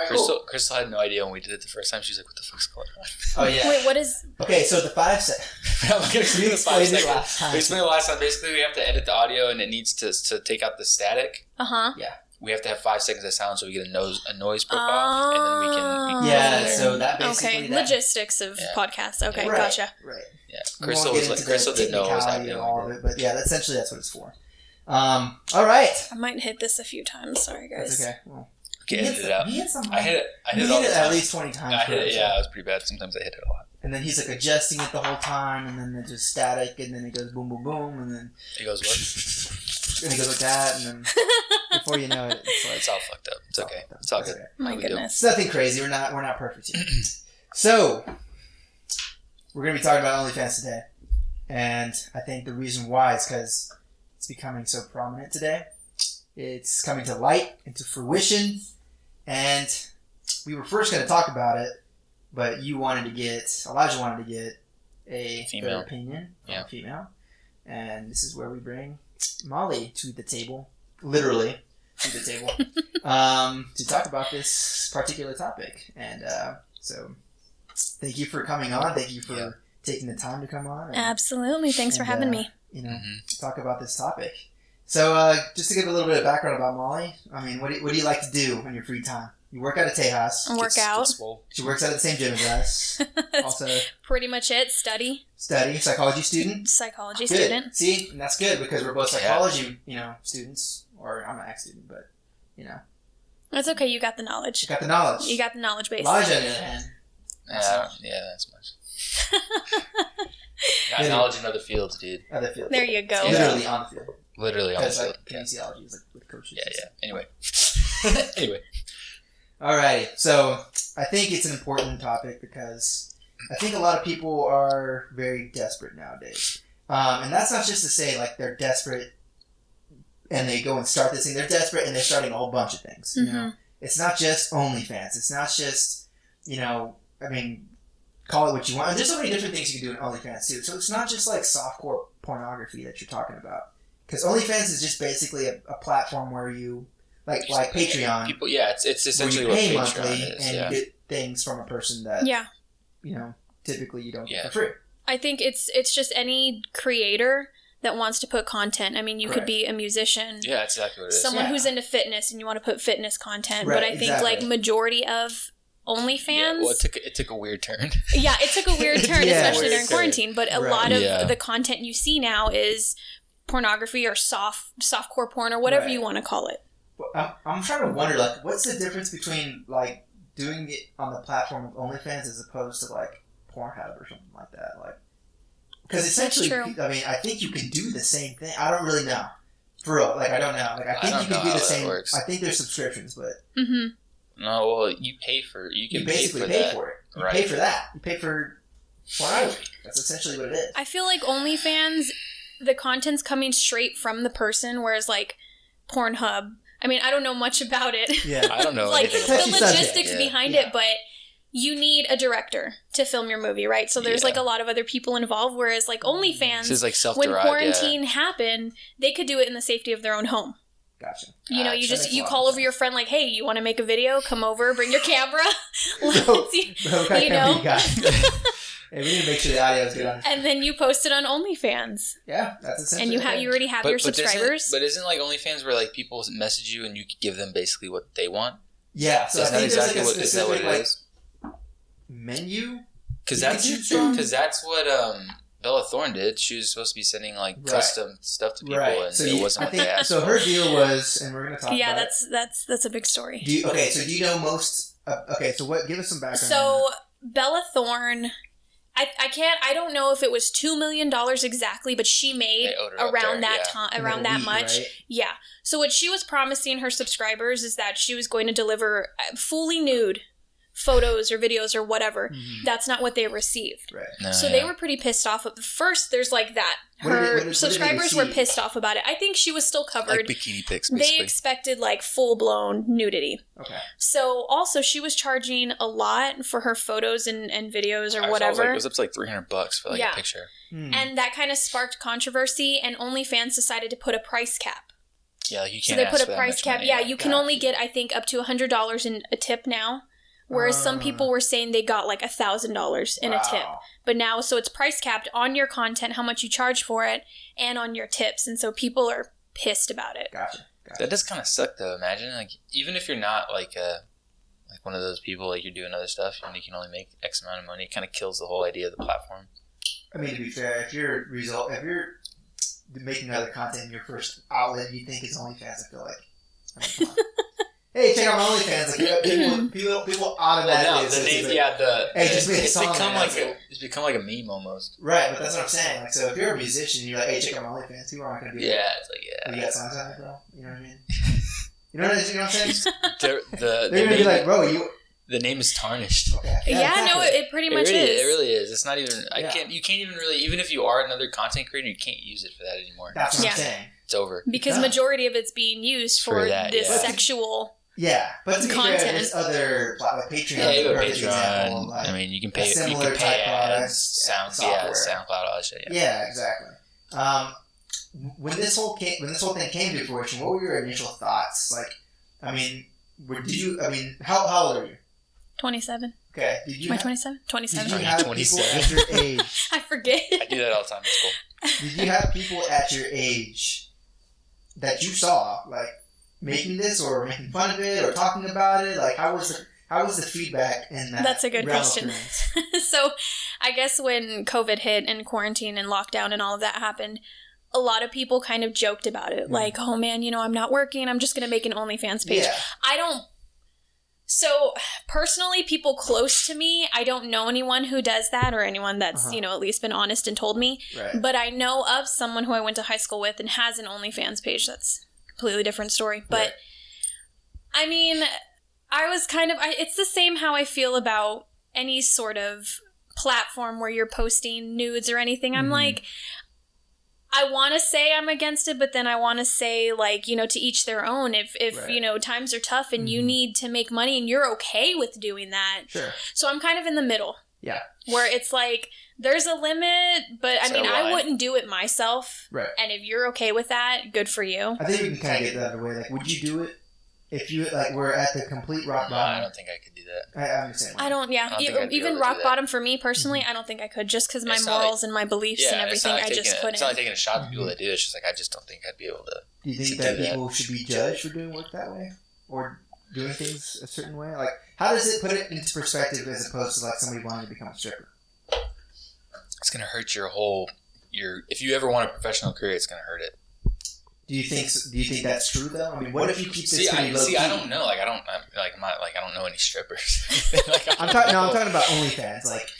Crystal had no idea when we did it the first time. She's like, "What the fuck's going on?" Oh yeah. Wait, what is? Okay, so the 5 seconds. We explained it last time. We explained it last time. Basically, we have to edit the audio, and it needs to take out the static. Yeah. We have to have 5 seconds of sound, so we get a noise broke off, and then we can Yeah. So that basically. Okay, logistics of podcasts. Okay, right, gotcha. Right. Yeah. Crystal didn't know what was happening. All of it, but yeah, essentially that's what it's for. All right. I might hit this a few times. Sorry, guys. That's okay. Well, edit it out. I hit it all the time. At least 20 times. I hit it. Yeah, it was pretty bad. Sometimes I hit it a lot. And then he's like adjusting it the whole time, and then it's just static, and then it goes boom, boom, boom, and then it goes what? And it goes like that, and then before you know it, it's all fucked up. It's okay. It's all good. My goodness. It's nothing crazy. We're not perfect yet. So we're gonna be talking about OnlyFans today, and I think the reason why is because it's becoming so prominent today. It's coming to light, into fruition, and we were first going to talk about it, but Elijah wanted to get a female opinion from a female, and this is where we bring Molly to the table, literally to the table, to talk about this particular topic. And so thank you for coming on. Thank you for taking the time to come on. Absolutely. Thanks for having me. Talk about this topic. So, just to give a little bit of background about Molly, I mean, what do you like to do in your free time? You work out at Tejas. Work out. She works out at the same gym as us. Also, pretty much it. Study. Psychology student. Psychology good. Student. See, and that's good because we're both psychology, students. Or I'm an ag student, but It's okay. You got the knowledge. You got the knowledge. You got the knowledge base. Elijah, on the other hand. That's much. Got knowledge in other fields, dude. Other fields. There you go. Literally on the field. Literally on the field. Kinesiology is like with coaches. Yeah. Anyway. Alrighty. So I think it's an important topic because I think a lot of people are very desperate nowadays. And that's not just to say like they're desperate and they go and start this thing. They're desperate and they're starting a whole bunch of things. You know? It's not just OnlyFans. It's not just, call it what you want. And there's so many different things you can do in OnlyFans too. So it's not just like softcore pornography that you're talking about. Because OnlyFans is just basically a platform where you, like Patreon. People, it's essentially where you pay what Patreon monthly is. and you get things from a person that, typically you don't get for free. I think it's just any creator that wants to put content. I mean, you could be a musician. Yeah, that's exactly what it is. Someone who's into fitness and you want to put fitness content. Right, but I think like majority of OnlyFans. Yeah, well, it took a weird turn. Yeah, it took a weird turn, especially during quarantine. But a lot of the content you see now is pornography or softcore porn or whatever you want to call it. Well, I'm trying to wonder, like, what's the difference between like doing it on the platform of OnlyFans as opposed to like Pornhub or something like that? Like, because essentially, I mean, I think you can do the same thing. I don't really know, for real. Like, I don't know. Like, I think you can do the same. I think there's subscriptions, but no. Well, you pay for. You basically pay for it. You pay for that. You pay for pornography. That's essentially what it is. I feel like OnlyFans, the content's coming straight from the person, whereas like Pornhub, I mean, I don't know much about it. Yeah, I don't know. Like the logistics behind it, but you need a director to film your movie, right? So there's like a lot of other people involved, whereas like OnlyFans, this is like when quarantine happened, they could do it in the safety of their own home. Gotcha. You call over your friend like, hey, you want to make a video? Come over, bring your camera. Hey, we need to make sure the audio is good on. And then you post it on OnlyFans. Yeah, that's essentially. And you already have your subscribers. But isn't like OnlyFans where like people message you and you give them basically what they want? Yeah, so is that exactly what it is? Menu? Because that's what Bella Thorne did. She was supposed to be sending like custom stuff to people, and so it wasn't what they asked for. So her deal was, and we're going to talk about it. Yeah, that's a big story. Do you know most? So what? Give us some background. So Bella Thorne. I don't know if it was $2 million exactly, but she made around that time, around that much. Right? Yeah. So what she was promising her subscribers is that she was going to deliver fully nude photos or videos or whatever. That's not what they received. Right. So they were pretty pissed off. First, there's like that. Her subscribers were pissed off about it. I think she was still covered. Like bikini pics, basically. They expected like full-blown nudity. Okay. So also she was charging a lot for her photos and videos or whatever. It was up to like $300 for like a picture. And that kind of sparked controversy, and OnlyFans decided to put a price cap Yeah, like you can't. So they put a price cap. Yeah, you can only get, I think, up to $100 in a tip now. Whereas some people were saying they got like $1,000 in a tip. But now, so it's price capped on your content, how much you charge for it, and on your tips. And so people are pissed about it. Gotcha. That does kind of suck, though. Imagine, like, even if you're not like one of those people, like you're doing other stuff and you can only make X amount of money, it kind of kills the whole idea of the platform. I mean, to be fair, if you're making other content in your first outlet you think is OnlyFans, I feel like, come on. Hey, check out my OnlyFans. Like, people automatically. It's become like a meme almost. Right, but that's what I'm saying. Like, so if you're a musician, you're like, hey, check out my OnlyFans. People aren't gonna do that. Yeah, it's like You got songs on it, bro. You know what I mean? You know what I'm saying? They're gonna be like, bro, the name is tarnished. Okay. No, it pretty much is. It really is. It's not even. You can't even really. Even if you are another content creator, you can't use it for that anymore. That's what I'm saying. It's over. Because majority of it's being used for this sexual. Yeah, but to be fair, there's other like Patreon. Yeah, you have Patreon. Like, I mean, you can pay. You can pay ads, SoundCloud, all that shit. Yeah, exactly. When this whole thing came to fruition, what were your initial thoughts? Like, I mean, how old are you? 27. Okay. Am I 27? 27. Did you have 27. people at your age? I forget. I do that all the time in school. Did you have people at your age that you saw, like, making this or making fun of it or talking about it? Like, how was the feedback in that? That's a good question. So, I guess when COVID hit and quarantine and lockdown and all of that happened, a lot of people kind of joked about it. Like, oh man, I'm not working. I'm just going to make an OnlyFans page. Yeah. So, personally, people close to me, I don't know anyone who does that or anyone that's, at least been honest and told me. Right. But I know of someone who I went to high school with and has an OnlyFans page. That's a completely different story. But, I mean, I was it's the same how I feel about any sort of platform where you're posting nudes or anything. I'm like, I want to say I'm against it, but then I want to say, like, to each their own. If times are tough and you need to make money and you're okay with doing that. Sure. So I'm kind of in the middle. Yeah. Where it's like, there's a limit, but I wouldn't do it myself. Right. And if you're okay with that, good for you. I think we can kind of get that out of the way. Like, would you do it if you, were at the complete rock bottom? I don't think I could do that. I understand. Even rock bottom for me personally, I don't think I could, just because my morals and my beliefs and everything, I just couldn't. It's not like taking a shot at people that do it. It's just like, I just don't think I'd be able to. Do you think that people should be judged for doing work that way? Or doing things a certain way? Like, how does it put it into perspective as opposed to, like, somebody wanting to become a stripper? It's going to hurt if you ever want a professional career, it's going to hurt it. Do you think that's true though? I mean, what if you keep this pretty low key? I don't know. Like, I don't know any strippers. I'm talking about OnlyFans. Like,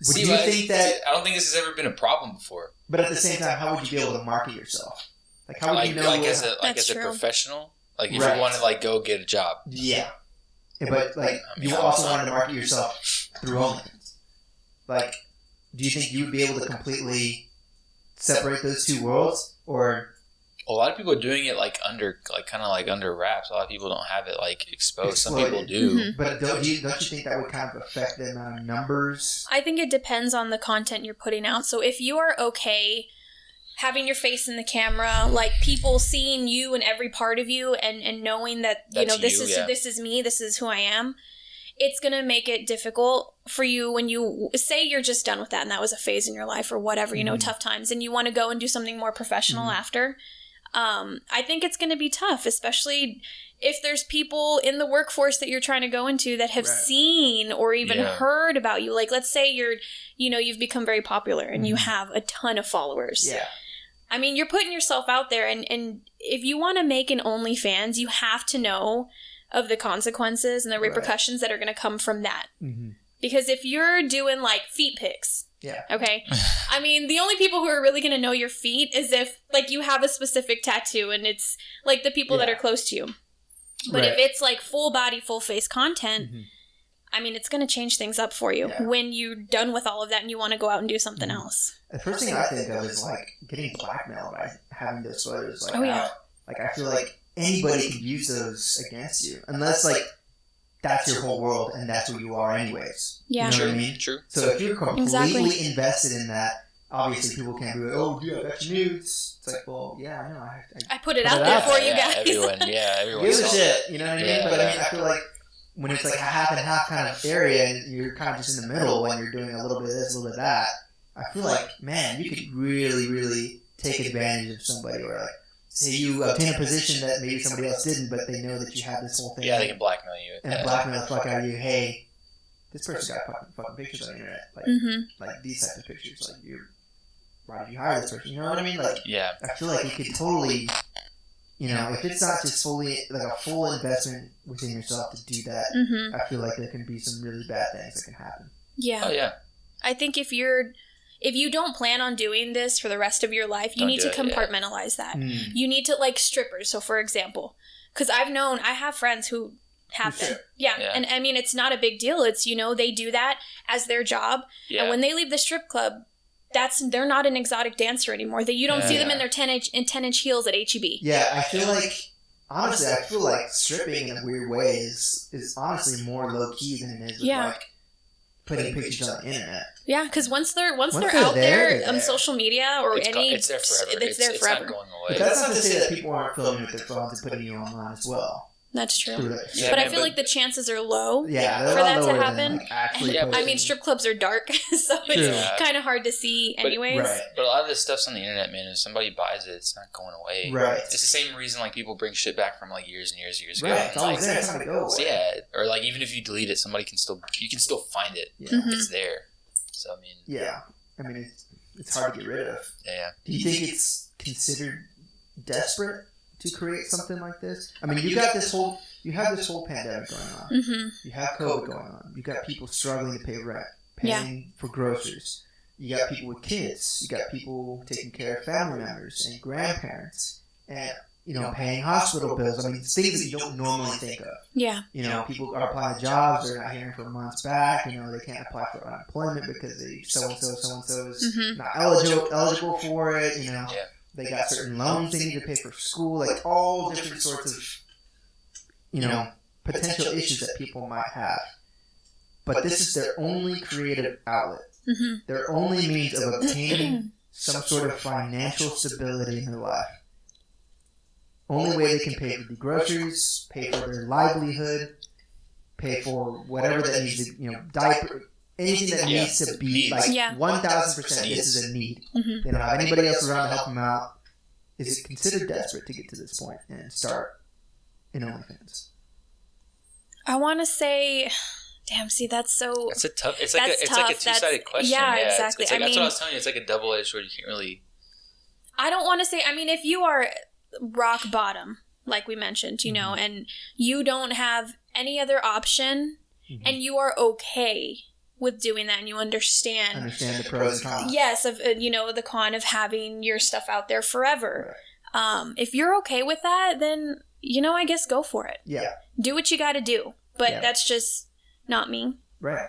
would you think that? I don't think this has ever been a problem before. But at the same time, how would you be able to market yourself? Like, how would you know? Like as a professional, like if you want to go get a job. Yeah, but you also want to market yourself through OnlyFans. Like, do you think you would be able to completely separate those two worlds, or? A lot of people are doing it under wraps. A lot of people don't have it exposed. Some people do. Mm-hmm. But don't you think that would kind of affect the amount of numbers? I think it depends on the content you're putting out. So if you are okay having your face in the camera, like people seeing you and every part of you and knowing that this is me, this is who I am, it's going to make it difficult for you when you say you're just done with that and that was a phase in your life or whatever, tough times, and you want to go and do something more professional after. I think it's going to be tough, especially if there's people in the workforce that you're trying to go into that have seen or even heard about you. Like, let's say you've become very popular and you have a ton of followers. Yeah. I mean, you're putting yourself out there, and if you want to make an OnlyFans, you have to know of the consequences and the repercussions that are going to come from that. Mm-hmm. Because if you're doing feet pics, okay, I mean, the only people who are really going to know your feet is if you have a specific tattoo and it's the people that are close to you. But if it's full body, full face content, I mean, it's going to change things up for you when you're done with all of that and you want to go out and do something else. The first thing I think of is getting blackmailed by having those photos out. I feel like anybody could use those against you unless that's your whole world and that's who you are anyways. Yeah. You know what I mean? True. So if you're completely invested in that, obviously people can't be like, oh, dude, I got your nudes. It's like, well, yeah, I know. I put it out there for you guys. Everyone gives a shit, you know what I mean? But I mean, I feel like when it's like a half and half kind of area, and you're kind of just in the middle when you're doing a little bit of this, a little bit of that, I feel like, man, you could really, really take advantage of somebody, or like, say you obtain a position that maybe somebody else didn't, but they know that you have this whole thing. Yeah, they can blackmail you. And blackmail the fuck out of you. Hey, this person got fucking pictures on the internet. Like, like these types of pictures. Like, why did you hire this person? You know what I mean? Like, yeah. I feel like you could totally, you know, if it's not just fully, like a full investment within yourself to do that, I feel like there can be some really bad things that can happen. Yeah. Oh, yeah. I think if you don't plan on doing this for the rest of your life, you need to compartmentalize that. You need to, like strippers. So, for example, because I have friends who have them. Yeah. And I mean, it's not a big deal. It's, you know, they do that as their job. Yeah. And when they leave the strip club, they're not an exotic dancer anymore. You don't see them in their 10-inch heels at H-E-B. Yeah, I feel like, honestly, stripping in a weird way is honestly more low-key than it is with, like, putting pictures on the internet. Yeah, because once they're out there on social media or it's there forever. It's there forever. Not going away. But that's not to say that people aren't filming with their phones and putting you online as well. That's true. But I feel like the chances are low for that to happen. I mean, strip clubs are dark, so it's kind of hard to see anyways. But a lot of this stuff's on the internet, man. If somebody buys it, it's not going away. Right. It's the same reason like people bring shit back from like years and years ago. Right. It's always there. It's not gonna go away. Yeah. Or like even if you delete it, you can still find it. Yeah. It's there. So I mean. Yeah. I mean, it's hard to get rid of. Yeah. Do you think it's considered desperate to create something like this? I mean, you have this whole pandemic going on. You have COVID going on. You got people struggling to pay rent, paying for groceries. You got people with kids. You got people taking care of family members and grandparents, and paying hospital bills. I mean, things that you don't normally think of. Yeah. People are applying to jobs. They're not hearing for months back. They can't apply for unemployment because so and so is not eligible for it. They got certain loans they need to pay for school, like all different sorts of, potential issues that people might have. But this is their only creative outlet. Their only means of obtaining some sort of financial stability in their life. Only way they can pay for the groceries, pay for their livelihood, pay for whatever that needs to, diaper, anything that needs to be, like, 1,000% this is a need. They don't have anybody else around to help them out. Is it considered desperate to get to this point and start in OnlyFans? I want to say, damn, see, that's so... It's like a two-sided question. Yeah, exactly. It's like, that's what I was telling you. It's like a double-edged sword. You can't really... I don't want to say... I mean, if you are rock bottom, like we mentioned, and you don't have any other option, and you are okay with doing that, and you understand the pros and cons. Yes, of the con of having your stuff out there forever. Right. If you're okay with that, then I guess go for it. Yeah. Do what you got to do, but that's just not me. Right.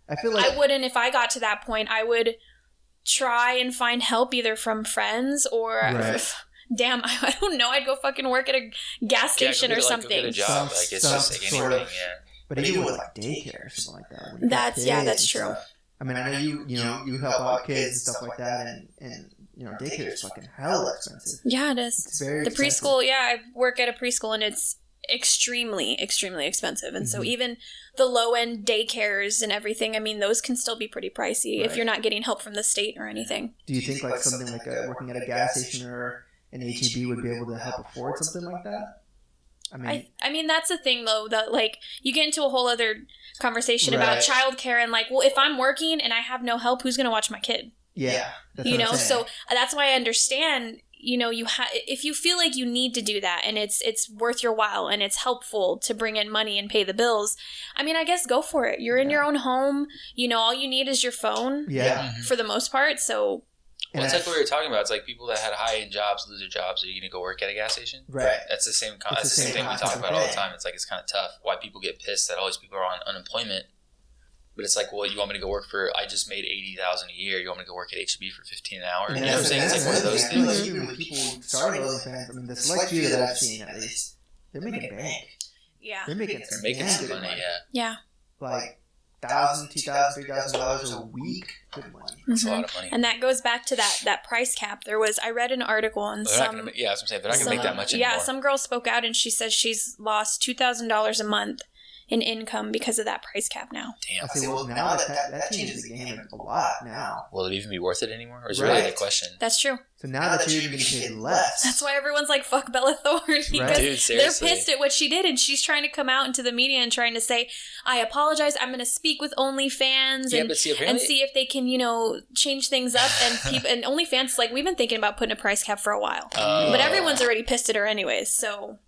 I feel like I wouldn't. If I got to that point, I would try and find help either from friends or. Right. Damn, I don't know. I'd go fucking work at a gas station or something. Go get a job. It's just like anything. But even with like daycare or something like that. That's true. I mean, I know you help out kids and stuff like that, and daycare is fucking hell expensive. Yeah, it is. It's very expensive. Preschool. Yeah, I work at a preschool, and it's extremely, extremely expensive. And so even the low end daycares and everything, I mean, those can still be pretty pricey if you're not getting help from the state or anything. Do you think like something like working at a gas station or an H-E-B would be able to help afford something like that? I mean, that's the thing, though, that, like, you get into a whole other conversation about childcare and, like, well, if I'm working and I have no help, who's going to watch my kid? Yeah. That's so that's why I understand, if you feel like you need to do that and it's worth your while and it's helpful to bring in money and pay the bills, I mean, I guess go for it. You're in your own home. All you need is your phone for the most part, so... Well, it's like what we were talking about. It's like people that had high-end jobs lose their jobs. Are you going to go work at a gas station? Right. That's the same thing we talk about all the time. It's like it's kind of tough. Why people get pissed that all these people are on unemployment. But it's like, well, you want me to go work I just made $80,000 a year. You want me to go work at H-E-B for $15 an hour? You know what I'm saying? It's like one of those things. Like even when people started OnlyFans, I mean, the select few that I've seen at least, they're making bank. Yeah. They're making some money, Yeah. Like, $1,000, $2,000, $3,000 a week. Good money. That's a lot of money. And that goes back to that price cap. I read an article on that's what I'm saying. They're not going to make that much anymore. Yeah, some girl spoke out and she says she's lost $2,000 a month in income because of that price cap now. Damn. I say, well, now that changes the game a lot now. Will it even be worth it anymore? Or is really the question? That's true. So now that you're even getting paid less. That's why everyone's like, fuck Bella Thorne. Because Dude, they're pissed at what she did. And she's trying to come out into the media and trying to say, I apologize. I'm going to speak with OnlyFans and see if they can, change things up. And OnlyFans, like, we've been thinking about putting a price cap for a while. But everyone's already pissed at her anyways, so.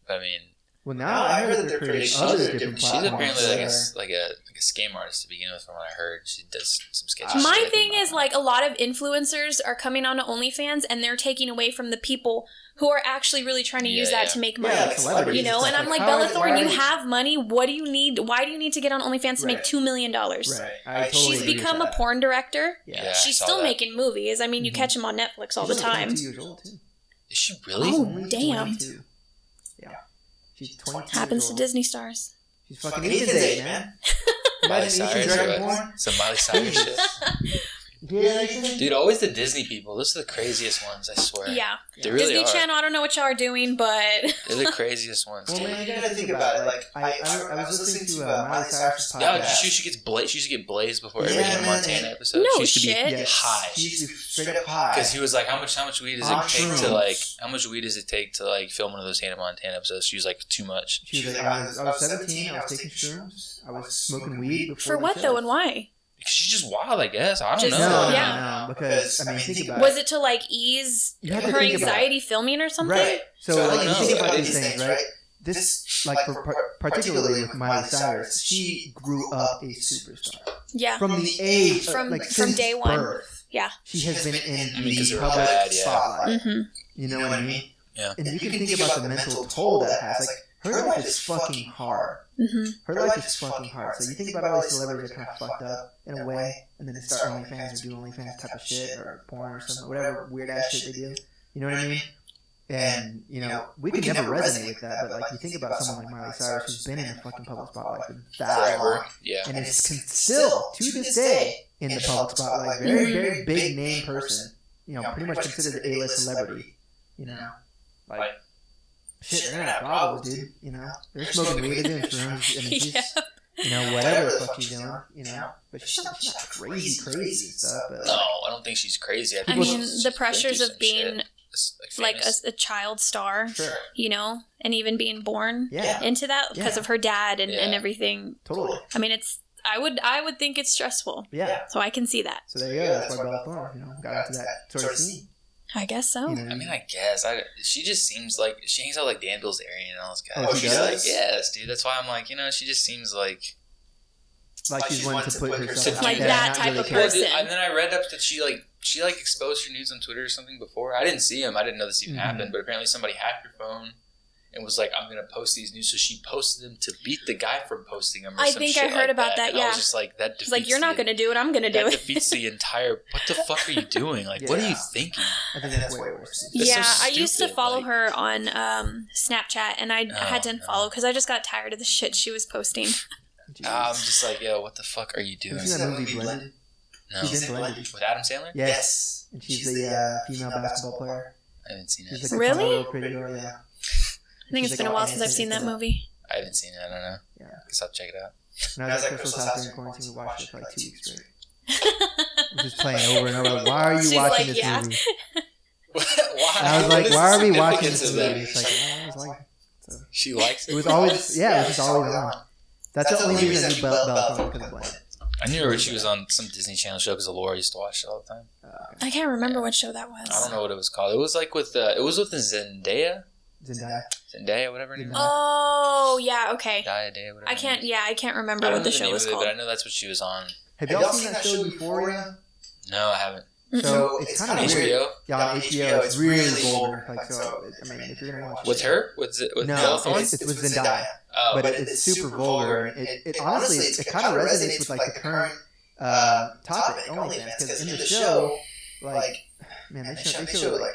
I mean. Well, now I heard that they're creating other different platforms. She's apparently like a scam artist to begin with, from what I heard. She does some sketchy shit. My thing is, like, a lot of influencers are coming on to OnlyFans and they're taking away from the people who are actually really trying to use that to make money. Like celebrities. And I'm like, Bella Thorne, you have money. What do you need? Why do you need to get on OnlyFans to make $2 million? Right. I totally She's become a porn director. Yeah, she's still making movies. I mean, you catch them on Netflix all the time. She's 22 years old, too. Is she really? Oh, damn. 22. Yeah. She's 22. Happens to Disney stars. She's fucking Ethan's age, man. Miley Cyrus. Some Miley Cyrus shit. Yeah, dude, always the Disney people. Those are the craziest ones, I swear. Yeah. They really Disney are. Channel, I don't know what y'all are doing, but... They're the craziest ones. Well, man, you gotta think about it. Like, I was listening to Miley Cyrus' podcast. Yeah, she used to get blazed before every Hannah Montana episode. No she used to be high. She used to be straight up high. Because he was like, how much weed does it take to film one of those Hannah Montana episodes? She was like, too much. She was like, I was 17, I was taking shrooms, I was smoking weed before. For what, though, and why? She's just wild, I guess. I don't know. No, because, I mean, think about it. Was it to, like, ease her anxiety filming or something? Right. So, like, you think about these things, right? This, like, particularly with Miley Cyrus, she grew up a superstar. Yeah. From the age, from since day one. Birth, yeah. She has been in the public spotlight. Mm-hmm. You know what I mean? Yeah. And you can think about the mental toll that has. Like, her life is fucking hard. Mm-hmm. Her life is fucking hard. So you think about all these celebrities that are kind of fucked up in a way, and then they start OnlyFans or do OnlyFans type of shit or porn or something, whatever weird ass shit they do. You know what I mean? And we could never resonate with that. But like, you think about someone like Miley Cyrus who's been in the fucking public spotlight for that long, and is still to this day in the public spotlight. Very, very big name person. Pretty much considered an A-list celebrity. Like. Shit, they're gonna have problems, dude. They're smoking weed, they're doing shrooms, and she's, whatever the fuck she's doing, But she's not crazy and stuff. But, no, I don't think she's crazy. I mean, the pressures of being like a child star, and even being born into that because of her dad and everything. Totally. I mean, I would think it's stressful. Yeah. So I can see that. So there you go. That's why Bella Thorne, got into that sort of scene. I guess so. I mean, I guess. She just seems like... She hangs out like Dan Bilzerian and all those guys. Oh, she does? Like, yes, dude. That's why I'm like, she just seems like... Like she's one to put herself like that type of person. And then I read up that she exposed her nudes on Twitter or something before. I didn't see them. I didn't know this even happened. But apparently somebody hacked her phone and was like, I'm going to post these nudes. So she posted them to beat the guy from posting them or I think I heard about that, I was just like, that defeats... Like, you're not going to do it, I'm going to do it. That defeats the entire... What the fuck are you doing? Like, what are you thinking? I think that's way worse. Yeah, so I used to follow her on Snapchat, and I had to unfollow because I just got tired of the shit she was posting. I'm just like, yo, what the fuck are you doing? Have you seen that movie Blended? No. She's in Blended. With Adam Sandler? Yes. And she's the female basketball player. I haven't seen it. She's like really? Pretty girl, yeah. I think it's been a while since I've seen that movie. I haven't seen it. I don't know. Yeah. Guess I'll check it out. When I was at Crystal's house during quarantine, we watched it for like 2 weeks straight. Just playing over and over. Why are you watching this movie? Why? I was like, why are we watching this movie? It's like, I was like, so. She likes it. It was always, it was just always on. That's the only reason I knew Bella Thorne because of Blended. I knew her. She was on some Disney Channel show because Laura used to watch it all the time. I can't remember what show that was. I don't know what it was called. It was like with Zendaya. Zendaya, whatever her name is. Oh, yeah, okay. Daya, whatever. I can't remember what the show was called. But I know that's what she was on. Have y'all seen that show Euphoria? No, I haven't. So it's kind of weird. HBO? Yeah, on HBO. It's really vulgar. Like, so, I mean, if you're gonna watch with her? With no, it's with Zendaya. But it's super vulgar. It honestly, it kind of resonates with like the current topic, OnlyFans, because in the show, like, man, they show like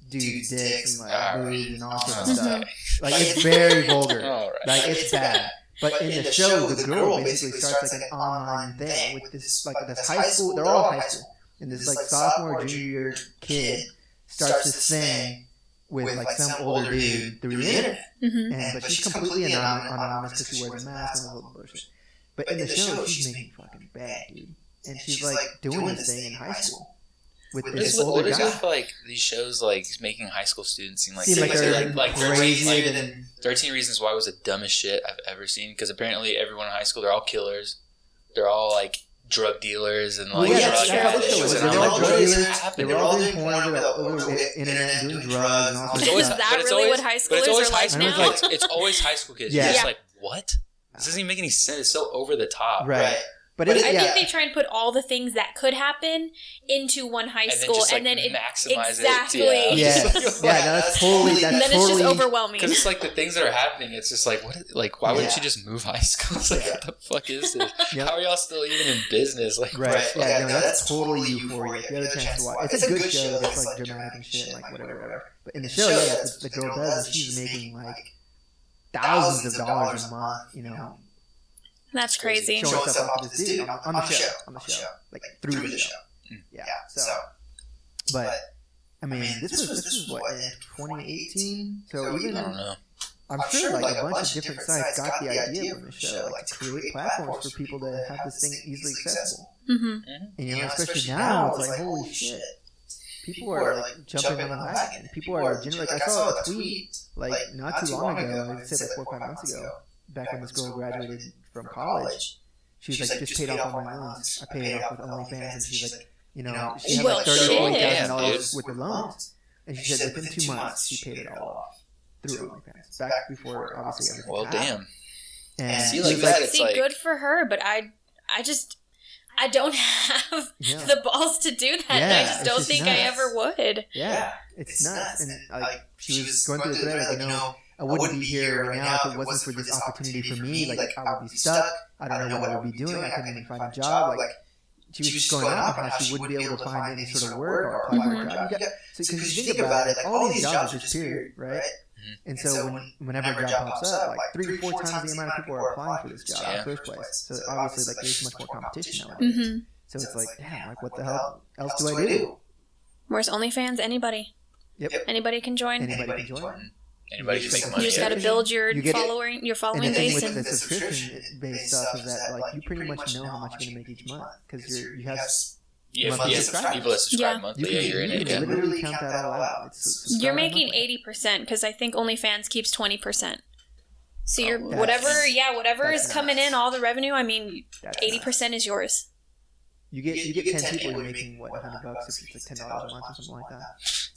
dudes' dicks and like boobs and all sorts of stuff. Like, it's very vulgar. Like, it's bad. But in the show, the girl basically starts like an online thing with this high school. They're all high school, and this like sophomore, junior year kid starts this thing with like some older dude through the internet. But she's completely anonymous because she wears a mask and all that bullshit. But in the show, she's making fucking bad, dude, and she's like doing this thing in high school. With this older guy. What is with like these shows like making high school students seem like like 13 Reasons Why was the dumbest shit I've ever seen, because apparently everyone in high school, they're all killers, they're all like drug dealers and like drug addicts. They were all doing porn over the internet and doing drugs and all sorts of stuff. Is that really what high schoolers are like now? It's always high school kids. You're just like, what? This doesn't even make any sense. It's so over the top. Right. But I think they try and put all the things that could happen into one high school, and then it maximize exactly. it. That's totally. Then it's just overwhelming. Because it's like the things that are happening. It's just like, what? Like, why wouldn't you just move high school? It's like, what the fuck is this? How are y'all still even in business? Like, that's totally Euphoria. If you have a chance to watch, it's a good show. It's like dramatic and shit, like whatever. But in the show, the girl does, and she's making like thousands of dollars a month. You know. That's crazy. Showing stuff off to this dude on the show, like through the show. Yeah. So, but I mean, this was what, in 2018. So even I don't know. I'm sure like a bunch of different sites got the idea from the show, like to create platforms for people to have this thing easily accessible. And you know, especially now, it's like holy shit. People are like jumping on the wagon. People are genuinely like, I saw a tweet like not too long ago. I'd say like 4 or 5 months ago. Back when this girl graduated from college, she was like, just paid off all my loans. I paid it off with OnlyFans, and she's like, you know, she had like $30,000 with the loans, and she said within 2 months she paid it all off through OnlyFans. Back before obviously everything. Well, happened. damn. And see, like that, it's like, good for her, but I don't have the balls to do that. And I just don't think I ever would. Yeah, it's nuts. And like she was going through the thread, like, you know, I wouldn't be here right now if it wasn't for this opportunity for me. Like, I would be stuck. I don't know what I would be doing. I couldn't even find a job. Like, she was just going off on how she wouldn't be able to find any sort of work or apply for a job. So, because you think about it, like, all these jobs are disappeared, right? And so, whenever a job pops up, like, 3 or 4 times the amount of people are applying for this job in the first place. So, obviously, like, there's much more competition nowadays. So, it's like, damn, like, what the hell else do I do? Where's OnlyFans? Anybody. Yep. Anybody can join. Anybody can join. Anybody can make money. You just got to build your following base. And the subscription-based stuff is that like you pretty much know how much you're going to make each month because you have people that subscribe monthly. You're in it. You can literally count that all out. You're making 80% because I think OnlyFans keeps 20%. So you're whatever is coming in, all the revenue. I mean, 80% is yours. You get 10 people, you're making what, $100 if it's like $10 a month or something like that.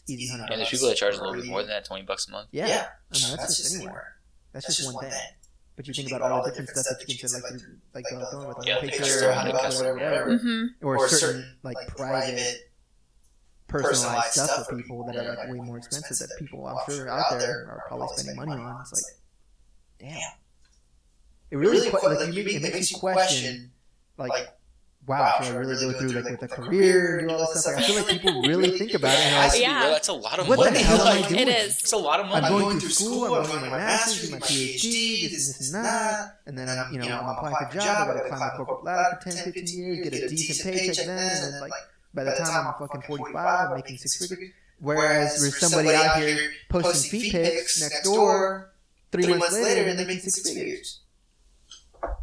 Easy $100. And there's people that charge a little bit more than that, $20 a month. Yeah. I mean, that's just anywhere. That's just one thing. But you think about all the different stuff that you can send, like throwing with like a picture or $100 or whatever, or certain like private, personalized stuff for people that are like way more expensive that people I'm sure out there are probably spending money on. It's like, damn. It really it makes you question like. Wow, should I really go through like with a career and do all this stuff? Like, I feel like people really think about it. And like, that's a lot of money. What the hell am I doing? It is. It's a lot of money. I'm going through school. I'm doing my master's, my PhD, this and that, and then I'm applying for a job. I got to climb the corporate ladder for 10, 15 years, get a decent paycheck then, and then like by the time I'm fucking 45, I'm making 6 figures. Whereas there's somebody out here posting feet pics next door 3 months later and they're making 6 figures.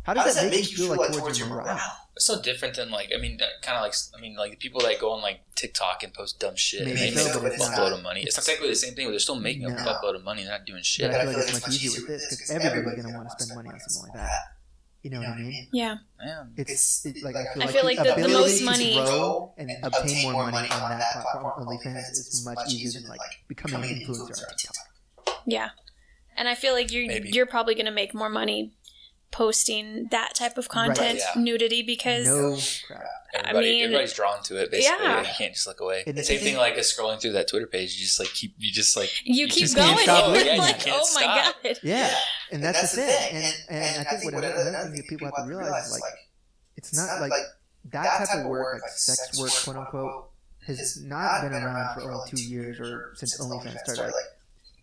How does that make you feel like towards your morale? It's so different than like the people that go on like TikTok and post dumb shit and they make a fuckload of money. It's exactly the same thing, but they're still making a fuckload of money. They're not doing shit. But I feel like it's much easier with this because everybody's gonna want to spend money on something like that. You know what I mean? Yeah. It's like I feel like the most money to grow and obtain more money on that platform, OnlyFans, is much easier than like becoming an influencer on TikTok. Yeah, and I feel like you're probably gonna make more money posting that type of content, nudity, because everybody's drawn to it. Basically, you can't just look away. Same thing like as scrolling through that Twitter page. You keep going. Like, oh my god. Yeah, and that's the thing. And I think what another thing that people have to realize is like it's not like that type of work, like sex work, quote unquote, has not been around for only 2 years or since OnlyFans started. Like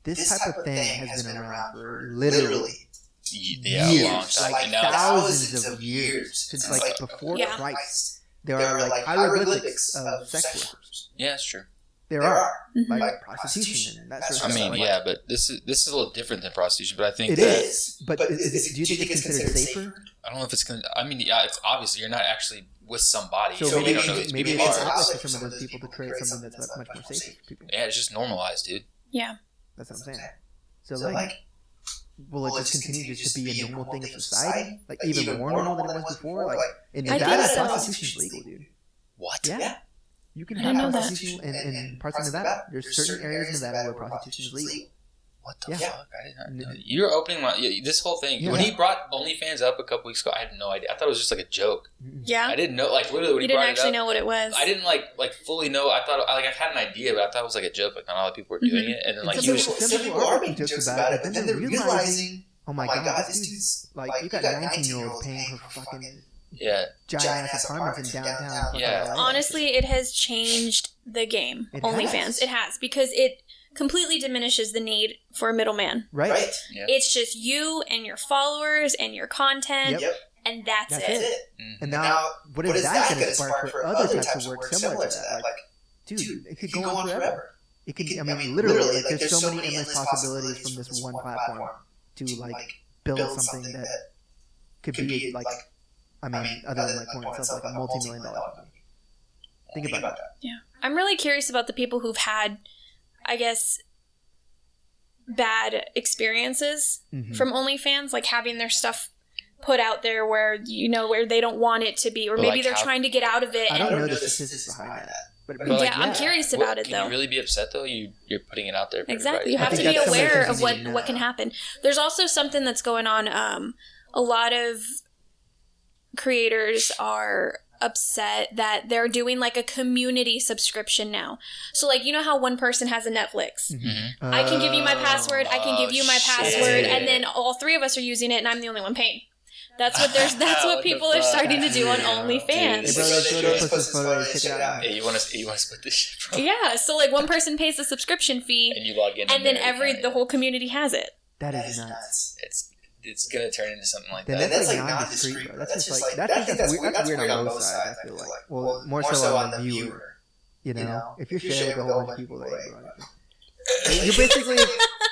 this type of thing has been around for literally years, like thousands of years since like before Christ. There are like hieroglyphics of sex workers. Yeah, that's true. There are like prostitution and that sort of stuff. Yeah, but this is a little different than prostitution. But I think it is. But do you think it's considered safer? I don't know if it's going to... I mean, yeah, it's obviously you're not actually with somebody. So maybe it's possible for some of those people to create something that's much more safe for people. Yeah, it's just normalized, dude. Yeah. That's what I'm saying. So, like, will it just continue just to be a normal thing of society? Like, even more normal than it was before? Like, in Nevada, prostitution's legal, dude. What? Yeah. You can have prostitution in parts of Nevada. There's certain areas in Nevada where prostitution is legal. What the fuck? I did not know. You're opening this whole thing. Yeah. When he brought OnlyFans up a couple weeks ago, I had no idea. I thought it was just like a joke. Yeah. I didn't know, like, literally when he brought it up. You didn't actually know what it was. I didn't, like fully know. I thought, like, I had an idea, but I thought it was like a joke. Like, not a lot of people were doing it. And then, like, some people are making jokes about it, but then they're realizing, oh my god, this dude's, like, you got 19-year-olds paying for fucking giant-ass apartments in downtown. Yeah. Honestly, it has changed the game. OnlyFans. It has. Because it completely diminishes the need for a middleman. Right. Yep. It's just you and your followers and your content, and that's it. Mm-hmm. And now, what is that going to spark for other types of work similar to that? Like, dude, it could go on forever. It could. I mean, literally, like, there's so many endless possibilities from this one platform to like build something that could be like, I mean, other than like porn itself, like a multi-million-dollar company. Think about that. Yeah, I'm really curious about the people who've had, I guess, bad experiences from OnlyFans, like having their stuff put out there where, you know, where they don't want it to be, or maybe they're trying to get out of it. I don't know the statistics behind that. But I'm curious about it, though. Can you really be upset, though? You're putting it out there for exactly. You have to be aware of what can happen. There's also something that's going on. A lot of creators are upset that they're doing like a community subscription now. So like, you know how one person has a Netflix? Mm-hmm. I can give you my password, I can give you my password, and then all three of us are using it and I'm the only one paying. That's what people are starting to do on OnlyFans. Hey, you want to split this shit, bro? Yeah, so like one person pays the subscription fee and you log in and then the whole community has it. That is nuts. It's gonna turn into something like that. That's like non-discreet, bro. That's just like that's weird on both sides. I feel like, well, more so on the viewer. You know, if you're sharing with a whole bunch of people that you're basically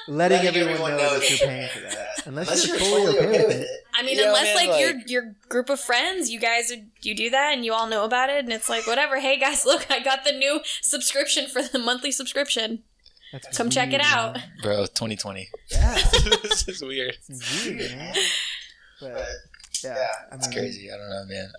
letting everyone know that you're paying for that, unless you're totally okay with it. I mean, unless like your group of friends, you do that and you all know about it, and it's like whatever. Hey guys, look, I got the new subscription for the monthly subscription. Come check it out. Bro, 2020. Yeah. This is weird. It's weird, man. But, yeah. I mean, it's crazy. I don't know, man.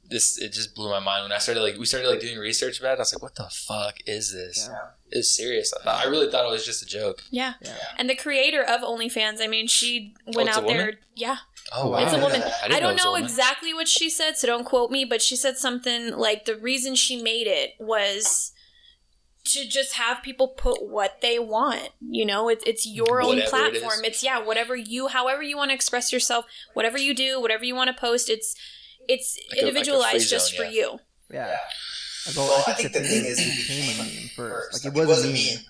It just blew my mind. When we started doing research about it, I was like, what the fuck is this? Yeah. It's serious. I really thought it was just a joke. Yeah. And the creator of OnlyFans, I mean, she went out there. Woman? Yeah. Oh, wow. It's a woman. I don't know exactly exactly what she said, so don't quote me, but she said something like the reason she made it was to just have people put what they want. You know, it's your own platform. It's however you want to express yourself, whatever you do, whatever you want to post, it's individualized just for you. Yeah. Well, I think the thing is it became a meme first. Like, it was a meme.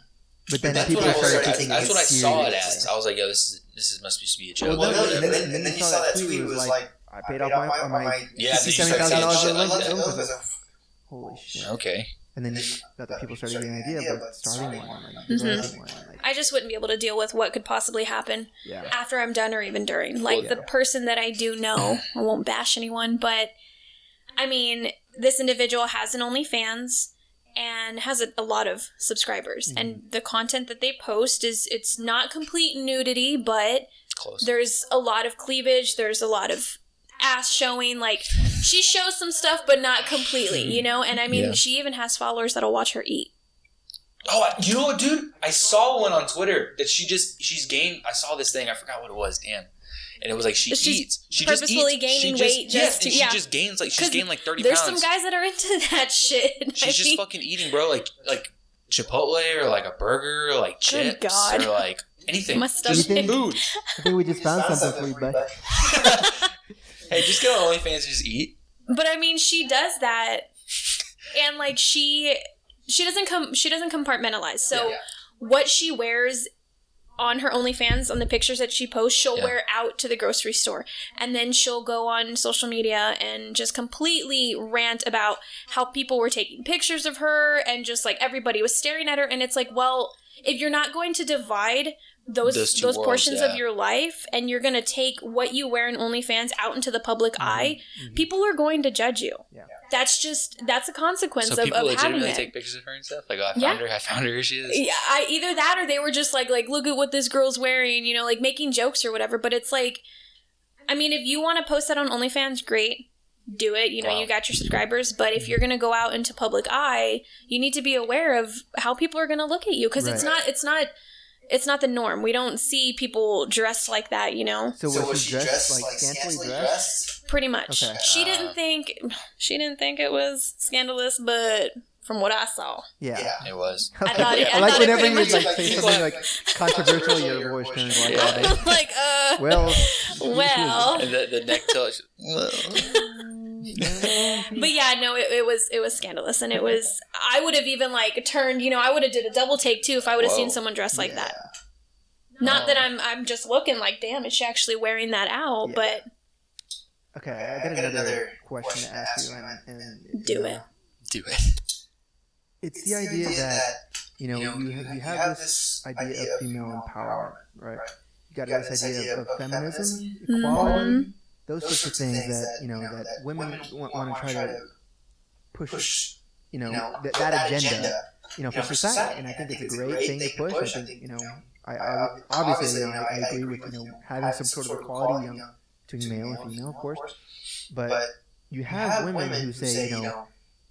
But then people started taking it seriously. That's what I saw it as. I was like, yo, this must just be a joke. Well, no, and then you saw that tweet. It was like, I paid off my $70,000. Holy shit. Okay. And then the people started getting an idea about starting one. I just wouldn't be able to deal with what could possibly happen after I'm done or even during. Like, the person that I do know, I won't bash anyone, but, I mean, this individual has an OnlyFans and has a lot of subscribers. Mm-hmm. And the content that they post it's not complete nudity, but there's a lot of cleavage, there's a lot of ass showing. Like, she shows some stuff, but not completely, you know? And I mean, she even has followers that'll watch her eat. Oh, you know what, dude? I saw one on Twitter that she's gained. I saw this thing. I forgot what it was. Damn. And it was like she eats. She purposefully gaining weight. She just gains she's gained like 30 there's pounds. There's some guys that are into that shit. She's just fucking eating, bro. Like Chipotle or like a burger or like chips or like anything. Just food. I think we just found something for you, bud. Hey, just go on OnlyFans and just eat. But I mean, she does that, and like she doesn't compartmentalize. So what she wears on her OnlyFans, on the pictures that she posts, she'll wear out to the grocery store. And then she'll go on social media and just completely rant about how people were taking pictures of her and just like everybody was staring at her. And it's like, well, if you're not going to divide those portions of your life and you're going to take what you wear in OnlyFans out into the public eye, people are going to judge you. Yeah. That's a consequence of having it. So people legitimately take pictures of her and stuff? Like, oh, I found her, here she is. Yeah, either that or they were just like, look at what this girl's wearing, you know, like making jokes or whatever. But it's like, I mean, if you want to post that on OnlyFans, great. Do it. You know, you got your subscribers. But if you're going to go out into public eye, you need to be aware of how people are going to look at you. Because it's not the norm. We don't see people dressed like that, you know? So was she dressed like scantily dressed? Pretty much. Okay. She didn't think it was scandalous, but from what I saw. Yeah. It was. I thought it like whenever you like say something like controversial, your voice turns like that. Like, well. And the neck tells But yeah, no, it was scandalous, and it was. I would have even like turned, you know, I would have did a double take too if I would have seen someone dressed like that. Not that I'm just looking like, damn, is she actually wearing that out? Yeah. But okay, I got another question to ask you, and do it. It's the idea that you know you have this idea of female empowerment, right? You got this idea of feminism, equality. Those sorts of things that, you know, that women want to try to push, you know, that agenda, you know, for society. And I think it's a great thing to push. I think, you know, I obviously, you know, I agree with, you know, having some sort of equality, you know, between male and female, of course. But you have women who say, you know,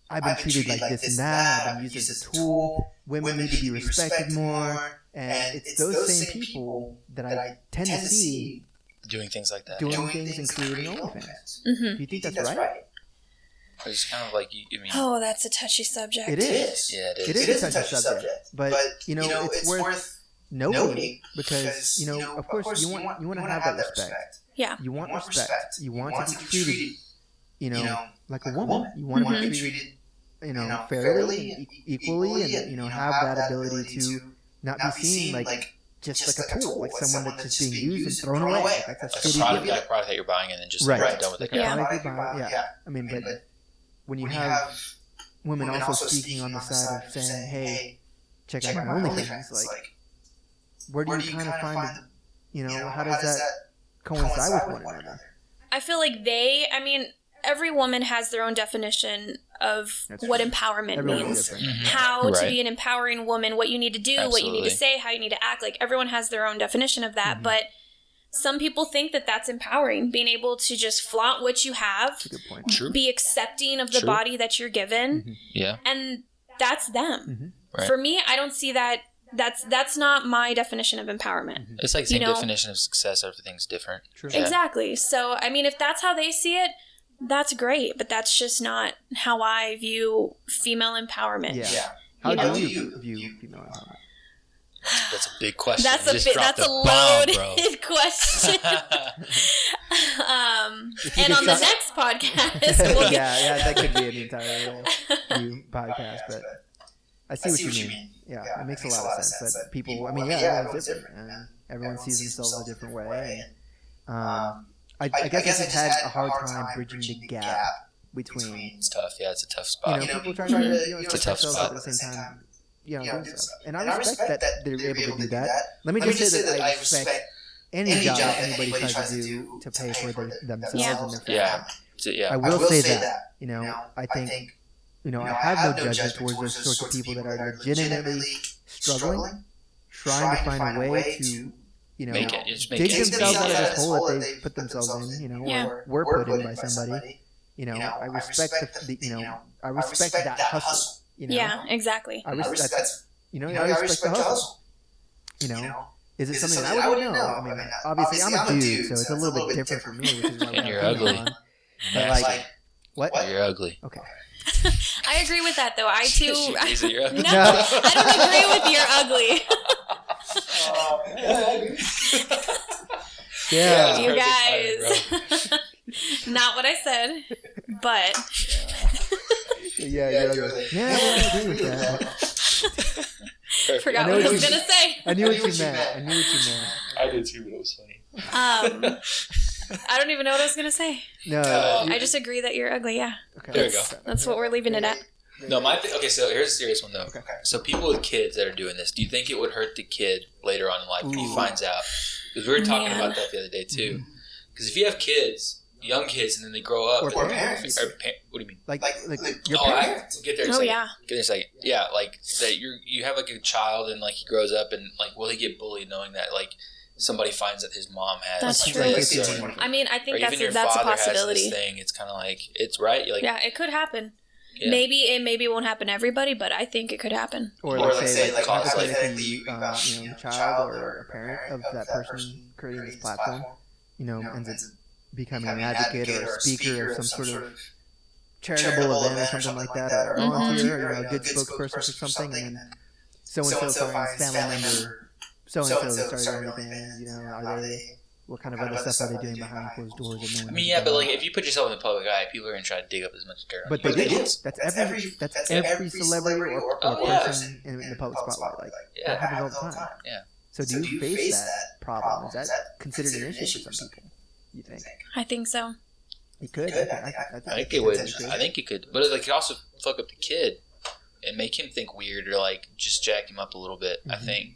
I've been treated like this and that, I've been used as a tool, women need to be respected more. And it's those same people that I tend to see doing things like that. Doing things and creating OnlyFans. Do you think that's right? It's kind of like, I mean... Oh, that's a touchy subject. It is. Yeah, it is. It is a touchy subject. But, you know, it's worth noting because, you know, of course, you want to have that respect. Yeah. You want respect. You want to be treated, you know, like a woman. You want to be treated, you know, fairly and equally and, you know, have that ability to not be seen like... Just like a tool, like someone that's just being used and thrown away. Like a product that you're buying and then just done with it. Yeah. I mean, but when you have women also speaking on the side of saying, hey, check out my OnlyFans, like, where do you kind of find, you know, how does that coincide with one another? I feel like every woman has their own definition of what empowerment means. How to be an empowering woman, what you need to do, what you need to say, how you need to act. Like, everyone has their own definition of that. But some people think that that's empowering, being able to just flaunt what you have, be accepting of the body that you're given. Yeah. And that's them. Right. For me, I don't see that. That's not my definition of empowerment. It's like the same definition of success. Everything's different. True. Yeah. Exactly. So, I mean, if that's how they see it, that's great, but that's just not how I view female empowerment. Yeah. How do you view female empowerment? That's a big question. That's a loaded question. And on the next podcast, that could be an entire new podcast. But I see what you mean. Yeah, it makes a lot of sense. That people, everyone's different, and everyone sees themselves a different way. I guess I've had a hard time bridging the gap between. It's tough. Yeah, it's a tough spot. You know, people try to it's a tough spot at the same time. Doing stuff. And I respect that they're able to do that. Let me just say that I respect any job that anybody tries to do to pay for themselves and their family. I will say that. You know, I think. You know, I have no judgment towards those sorts of people that are legitimately struggling, trying to find a way to. You know, dig themselves out of this hole that they put themselves in, you know, or were put in by somebody. You know, I respect I respect that hustle. You know? Yeah, exactly. I respect the hustle. You know, is it something that I wouldn't know? I mean, obviously I'm a dude, so it's a little bit different for me, which is why you're ugly. But like, what? You're ugly. Okay. I agree with that, though. I too. You're ugly. No, I don't agree with you're ugly. Yeah, you guys. Not what I said, but. I agree with that. Forgot what I was gonna say. I knew what you meant. I did too, but it was funny. I don't even know what I was gonna say. No, I just agree that you're ugly. Yeah. Okay. There we go. That's what we're leaving it at. No, okay. So here's a serious one though. Okay. So people with kids that are doing this, do you think it would hurt the kid later on in life when he finds out? Because we were talking about that the other day too. Because if you have kids, young kids, and then they grow up, or parents. What do you mean? Like your I parents. get there. Get there a second. Yeah, like that. You have like a child, and like he grows up, and like will he get bullied knowing that like somebody finds that his mom has? That's true. I mean, I think that's a possibility. Has this thing. It's kind of like it's right. Like, yeah, it could happen. Yeah. Maybe it won't happen to everybody, but I think it could happen. Or like say hypothetically, you know, the child or a parent of that person creating this platform, you know, ends up becoming an advocate or a speaker of some sort of charitable event or something like that, or a volunteer, or a good spokesperson for something, and then so-and-so finds family member so-and-so started OnlyFans, you know, are they... What kind of other stuff are they doing behind closed doors? And no one yeah, but like if you put yourself in the public eye, people are gonna try to dig up as much dirt. But they do. That's every celebrity or person in the public spotlight. Like that happens all the time. Yeah. So do you face that problem? Is that considered an issue for some people? You think? I think so. It could. I think it would. I think it could. But like, it could also fuck up the kid and make him think weird or like just jack him up a little bit. I think.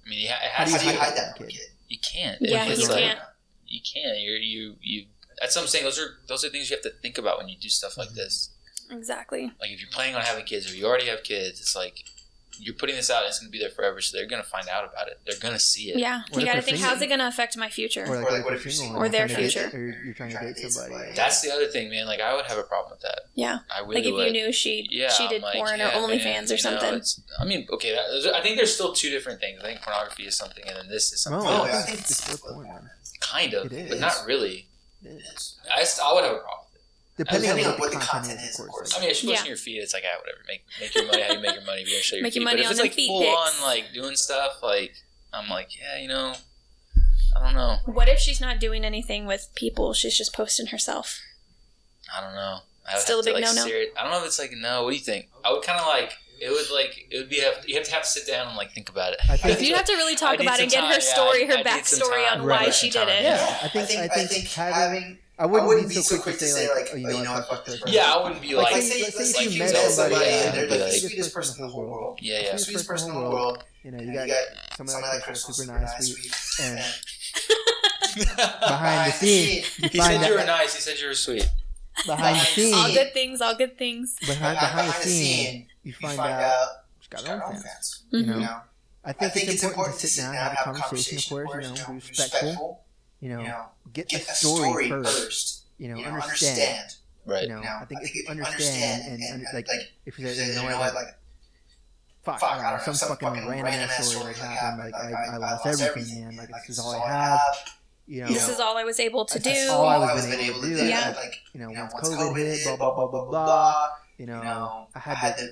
I mean, how do you hide that from a kid? You can't. Yeah, you can't. You can't. You. That's what I'm saying. Those are things you have to think about when you do stuff like this. Exactly. Like if you're planning on having kids or you already have kids, it's like you're putting this out and it's going to be there forever, so they're going to find out about it. They're going to see it. Yeah. You got to think, how's it going to affect my future? Or what if you're single? Or their future. Or you're trying to date somebody. That's the other thing, man. Like, I would have a problem with that. Yeah. I really would. Like, if you knew she did porn or OnlyFans or something. I mean, okay, I think there's still two different things. I think pornography is something, and then this is something else. I think it's still porn, man. Kind of, but not really. It is. I would have a problem. Depending on what the content is, of course. I mean, if you're pushing your feet, it's like, whatever. Make your money how you make your money. If you're going to show your feet. Make your money on them feet pics. But if it's like full on, like, doing stuff, like, I'm like, yeah, you know, I don't know. What if she's not doing anything with people? She's just posting herself. I don't know. Still a big no-no? I don't know if it's like, no. What do you think? I would kind of like... It would be you have to sit down and like think about it. You'd have to really talk about it and get her story, her backstory on why she did it. Yeah, I think having. I wouldn't be so quick to say like, you know, I fucked this person. Yeah, I wouldn't be like. Let's say you met somebody and they're like the sweetest person in the whole world. Yeah. Sweetest person in the world. You know, you got somebody like Crystal, super nice, sweet, and behind the scene, he said you were nice. He said you were sweet. Behind the scene, all good things. Behind the scene, you find out she's got her own fans. You know, I think it's important to sit down and have a conversation. Of course, you know, be respectful. You know, get the story first. You know, understand. Right. You know, I think if you understand and like if you say, you know what, like. Fuck, I don't know, some fucking random ass story like happened. Like I lost everything, man. Like this is all I have. You know, this is all I was able to do. That's all I was been able to do. Yeah. Like, you know, once COVID hit, blah blah blah blah blah. You know, I had to.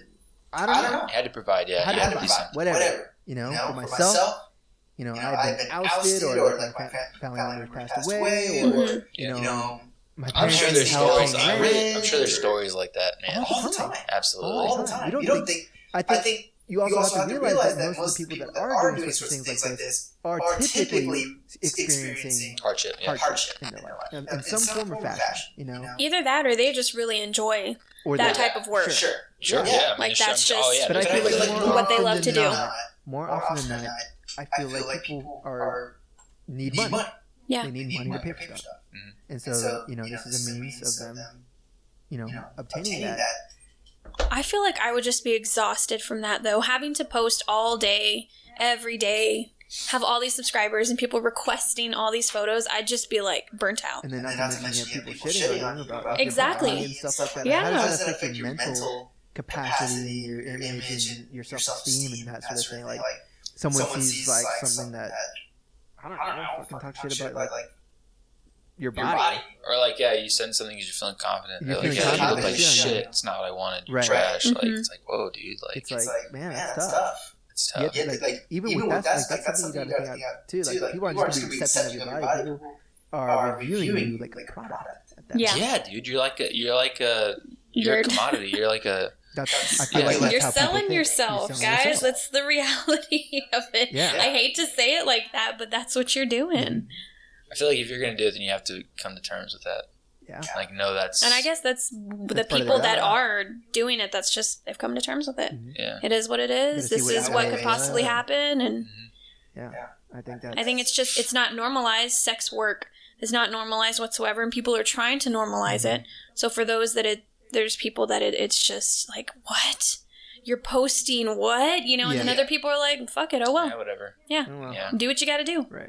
I don't know. You had to provide, yeah. You had to provide, whatever. You know, for myself. You know, I've been ousted, or like my family members passed away, or you know, my I'm sure there's stories. I'm sure there's stories like that, man. All the time. Absolutely. All the time. You don't think? I think. You also have to realize that most of the people that are doing such things like this are typically experiencing hardship in their life, in some form or fashion. You know, either that or they just really enjoy that type of work. Sure. Yeah. Like that's just but I feel like what they love to do. More often than not, I feel like people need money. Yeah, they need money to pay for stuff, and so you know this is a means of them, you know, obtaining that. I feel like I would just be exhausted from that, though. Having to post all day, every day, have all these subscribers and people requesting all these photos, I'd just be, like, burnt out. And then not to mention you have people shitting on you about exactly. And stuff like that. Yeah. How does that affect your mental capacity, your image, and your self-esteem and that sort of thing? Like, someone sees, like, something that, I don't know, fucking talk shit about, like your body. Or like, you send something because you're feeling confident. You're like, you look like shit. It's not what I wanted. You're trash. Like, it's like, whoa, dude. Like, it's like, man, that's tough. It's tough. Yeah, like, even with that, like, that's something you gotta think out too. Like, people aren't just gonna be accepting of your body. People are reviewing you like a product. Yeah, dude. You're a commodity. You're like a I feel like you're selling yourself, guys. That's the reality of it. Yeah. I hate to say it like that, but that's what you're doing. I feel like if you're going to do it, then you have to come to terms with that. Yeah. Like, no, that's... And I guess that's the people that are doing it, that's just, they've come to terms with it. Mm-hmm. Yeah. It is what it is. This is what could possibly happen. And yeah, I think it's just, it's not normalized. Sex work is not normalized whatsoever, and people are trying to normalize it. So for those that there's people that it's just like, what? You're posting what? You know, and then other people are like, fuck it, oh well. Yeah, whatever. Yeah. Oh, well. Do what you got to do. Right.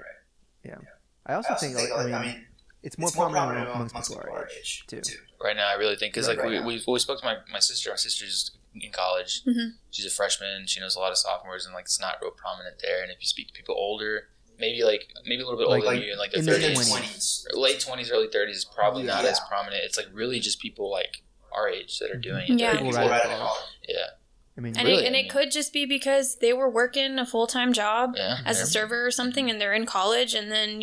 Yeah. I also think, I mean, it's more prominent amongst people our age, too. Right now, I really think, because we spoke to my sister. My sister's in college. Mm-hmm. She's a freshman. She knows a lot of sophomores, and like it's not real prominent there. And if you speak to people older, maybe a little bit older than you, in like their 30s, late 20s, early 30s, is probably not as prominent. It's like really just people like our age that are doing it. Yeah. People right at college. Yeah. I mean, it could just be because they were working a full-time job as a server or something, and they're in college, and then,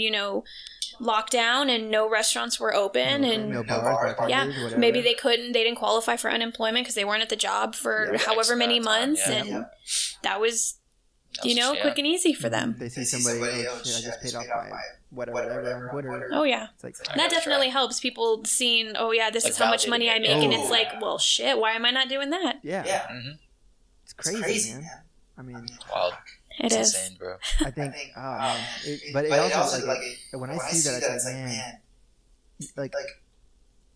lockdown and no restaurants were open, and no bars, whatever. Maybe they didn't qualify for unemployment because they weren't at the job for however many months, and that was quick and easy for them. They see somebody, I just paid off my whatever on Twitter. Oh yeah, it's like, that definitely helps people seeing, this is how much money I make, and it's like, well, shit, why am I not doing that? Yeah. Mm-hmm. It's crazy, man. I mean, wild. It's insane, bro. I think, man. But it also, like, when I see that, it's like, man, like,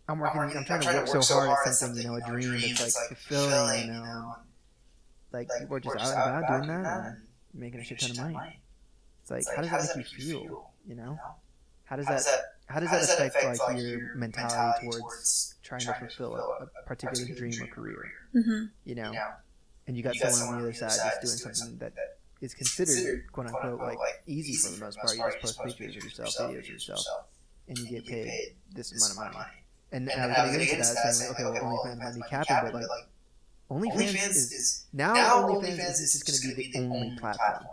I'm trying to work so hard at something, a dream that's, like, fulfilling, like, people are just out and about doing that and making a shit ton of money. It's like, how does that make you feel, How does that affect, like, your mentality towards trying to fulfill a particular dream or career, Mm-hmm. And you got someone on the other side just doing something that is considered, quote unquote, like easy for the most part. You just post pictures of yourself, videos of yourself, and you get paid this amount of money. And I was going to get into that, saying, like, okay, well, OnlyFans might be capping, but like, OnlyFans is just going to be the only platform.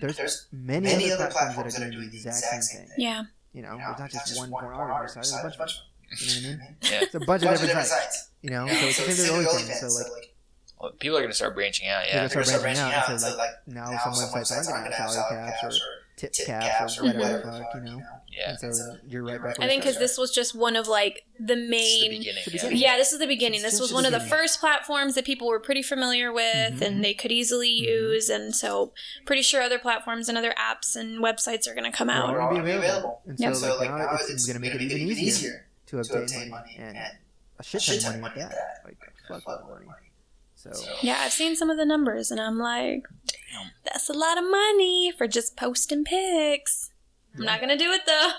There's many other platforms that are doing the exact same thing. Yeah. There's not just one pornography site, there's a bunch of them. You know what I mean? Yeah. It's a bunch of different sites. So it's the same with OnlyFans. So like, well, people are going to start branching out. Yeah. They're going to start branching out. And so like, now some websites aren't going to have salary caps or tip caps or whatever the fuck, Yeah. And so you're right back. I think because this was just one of like the main. This is the beginning. This was one of the first platforms that people were pretty familiar with, and they could easily use. And so, pretty sure other platforms and other apps and websites are going to come out. They're going to be available. And so like now it's going to make it even easier to obtain money, and a shit ton of money at that. Like fuck that money. So yeah, I've seen some of the numbers, and I'm like, damn, that's a lot of money for just posting pics. I'm not gonna do it though.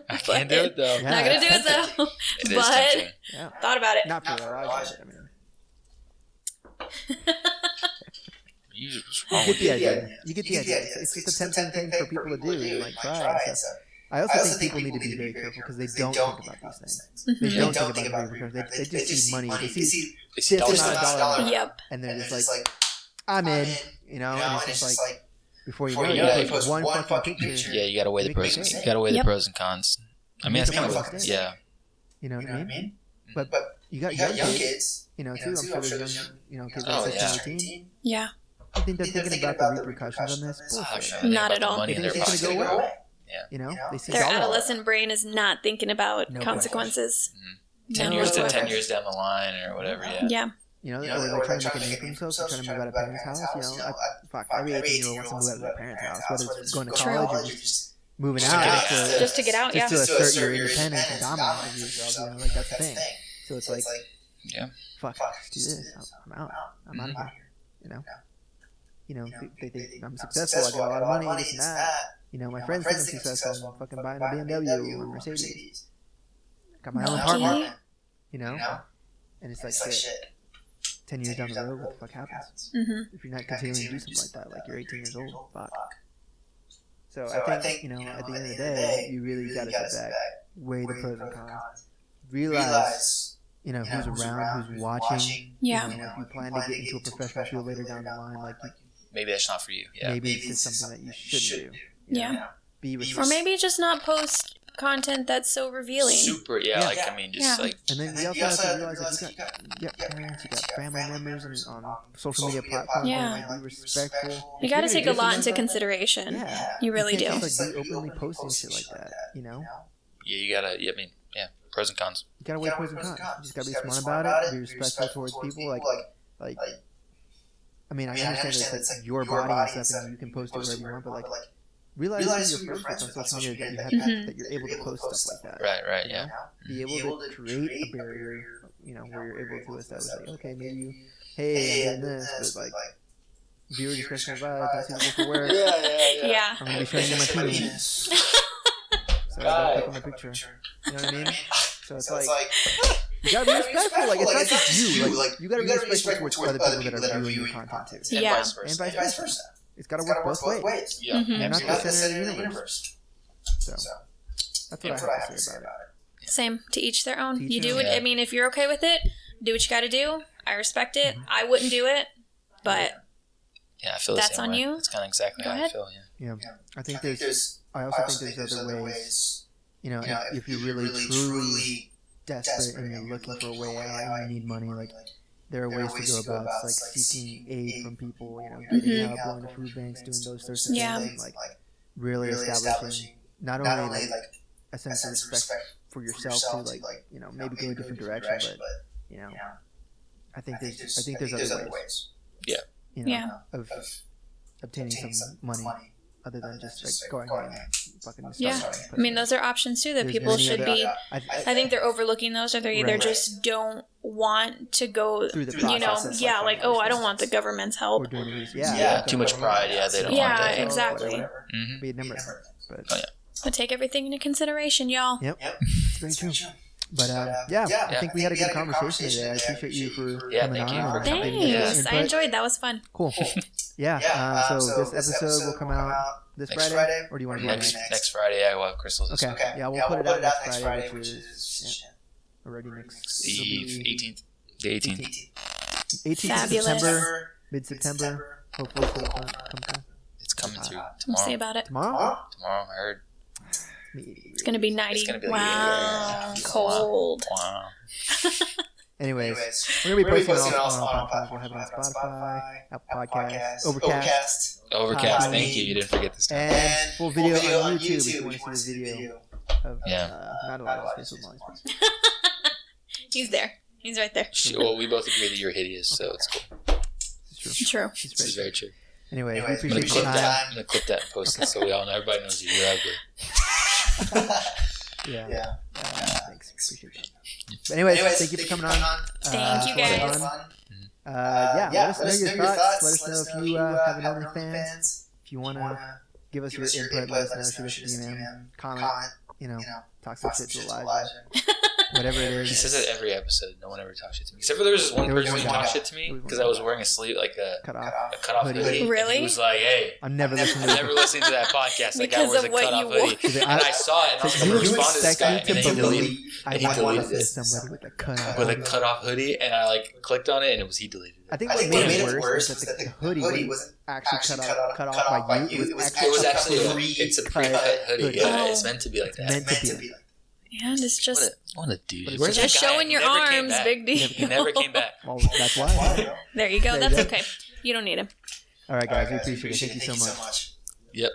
I can't do it though. Not gonna do it though. But thought about it. Not for real. I mean, You get the idea. It's just a tempting thing for people to do, like try and stuff. I also think people need to be very careful because they don't think about these things. Mm-hmm. They don't think about it because they just see money. They see $50 Yep. and they're just like, I'm in, and it's just like, before you know it, you post one fucking picture. Yeah, you gotta weigh the pros. You gotta weigh the pros and cons. I mean, that's kind of what, yeah. You know what I mean? But you got young kids, too. I'm sure there's young, kids like 16, 18. Yeah. I think they're thinking about the repercussions on this. Bullshit. Not at all. Money in their It's pocket. going to go away. Yeah. They see Their adolescent brain is not thinking about consequences. 10 years down the line or whatever. Yeah. Yeah. Or they're trying to make a name for themselves, they're trying to move out of parents' house. Every 18-year-old wants to move out of their parents' house, whether it's going to college or just moving out. Just to get out, just to assert your independence and dominance of yourself. Like that's the thing. So it's like, fuck, let's do this. I'm out. I'm out of here. They think I'm successful. I got a lot of money. This and that. My friends think I'm successful. I'm fucking buying a BMW or a Mercedes. Got my own apartment. And it's like shit. 10 years down the road, what the fuck happens? Mm-hmm. If you're not continuing to do something like that, like you're 18 years old, fuck. So I think, at the end of the day, you really gotta sit back, weigh the pros and cons, realize, who's around, who's watching. Yeah. If you plan to get into a professional field later down the line, like maybe that's not for you. Yeah. Maybe it's just something that you shouldn't do. Yeah. Be or maybe just not post content that's so revealing. Super, like, I mean, just like... And then you also have to realize that you got parents, you got family members on social media platforms. Yeah. Like, be respectful. You got to take a lot into consideration. Yeah. You really do. Just, like, be openly posting shit like that, you know? Yeah, you gotta, pros and cons. You gotta weigh pros and cons. You just gotta be smart about it, be respectful towards people, like I mean, I understand that it's like your body and stuff, and you can post it wherever you want, but like, realize that you're friends with on social media that you're able to post stuff like that. Right, yeah. Be able to create a barrier, you know, where you're able to establish, like, okay, maybe you, hey, I'm doing this, but like, viewer discretion advised, not suitable for wear. Yeah. I'm gonna be showing you my penis. So don't click on my picture. You know what I mean? So it's like, you gotta be respectful. Like, it's not just you. Like, you gotta be respectful towards other people that are viewing your content too. Yeah. And vice versa. It's gotta work both ways. Yeah. You're not the center of the universe. So that's what I have to say about it. Same. To each their own. To each You do their it. own. I mean, if you're okay with it, do what you got to do. I respect it. I wouldn't do it, but I feel the that's same on way. you. That's kind of exactly Go how ahead. I feel, Yeah. I think there's. I also think there's other ways. You know, if you're really truly desperate and you're looking for a way out and you need money, like, there are ways to go about like seeking aid from people, you know, getting help, going to food banks, doing those sorts of things, and like really establishing not only like a sense of respect for yourself to, like, you know, maybe go a different direction, but you know, I think there's other ways. Yeah. You know, of obtaining some money other than just like going out and fucking I mean, those are options too that people should be. I think they're overlooking those, or they either just don't want to go through the process. You know, like, oh, I don't want the government's help. Too much pride. Yeah, they don't want that. Yeah, exactly. Be a number. But take everything into consideration, y'all. Yep, it's very true. But I think we had a good conversation today. I appreciate you for coming on. Thanks. I enjoyed. That was fun. Cool. So this episode will come out this Friday, or do you want to do it next Friday? Yeah, we'll have crystals. Okay. Yeah, we'll put it out next Friday, which is already next. The 18th. The 18th. 18th of September, mid-September. Hopefully, it'll come through. It's coming through tomorrow. We'll see about it. Tomorrow, I heard. It's gonna be 90. It's gonna be Cold. Wow. Anyways, we're gonna be posting on all platforms. We'll have it on Spotify, Apple Podcasts, Overcast. Thank you. You didn't forget this time. And full video on YouTube if you want to see the video of not a lot of space with Molly's face. He's there. He's right there. Well, we both agree that you're hideous, so it's cool. It's true. True. This is very true. Anyway, we I'm appreciate your time. going to clip that and post it so we all know. Everybody knows you're ugly. Yeah. Thanks. Appreciate that. But anyways, thank you for coming on. Thank you guys. Let us know your thoughts. Let us know if you have an OnlyFans. If you want to give us your input, let us know. Shoot us an email, comment, talk some shit to Elijah. Whatever it is. He says it every episode. No one ever talks shit to me. Except for there was this one person who talked shit to me because I was wearing a sleeve, like a cut-off hoodie. Really? He was like, hey. I'm never listening to that podcast. That guy wears a cut-off hoodie. And I saw it, and I was like, I'm going to respond to this guy. And then he deleted it. With a cut-off hoodie, and I clicked on it, and he deleted it. I think what made it worse was that the hoodie wasn't actually cut off by you. It was actually it's a pre-cut hoodie. Yeah, it's meant to be like that. Meant to be. And it's just what a dude. Where's just showing your arms, big deal. He never came back. Well, that's why. There you go. That's okay. You don't need him. All right, guys. We appreciate it. Thank you so much. Yep.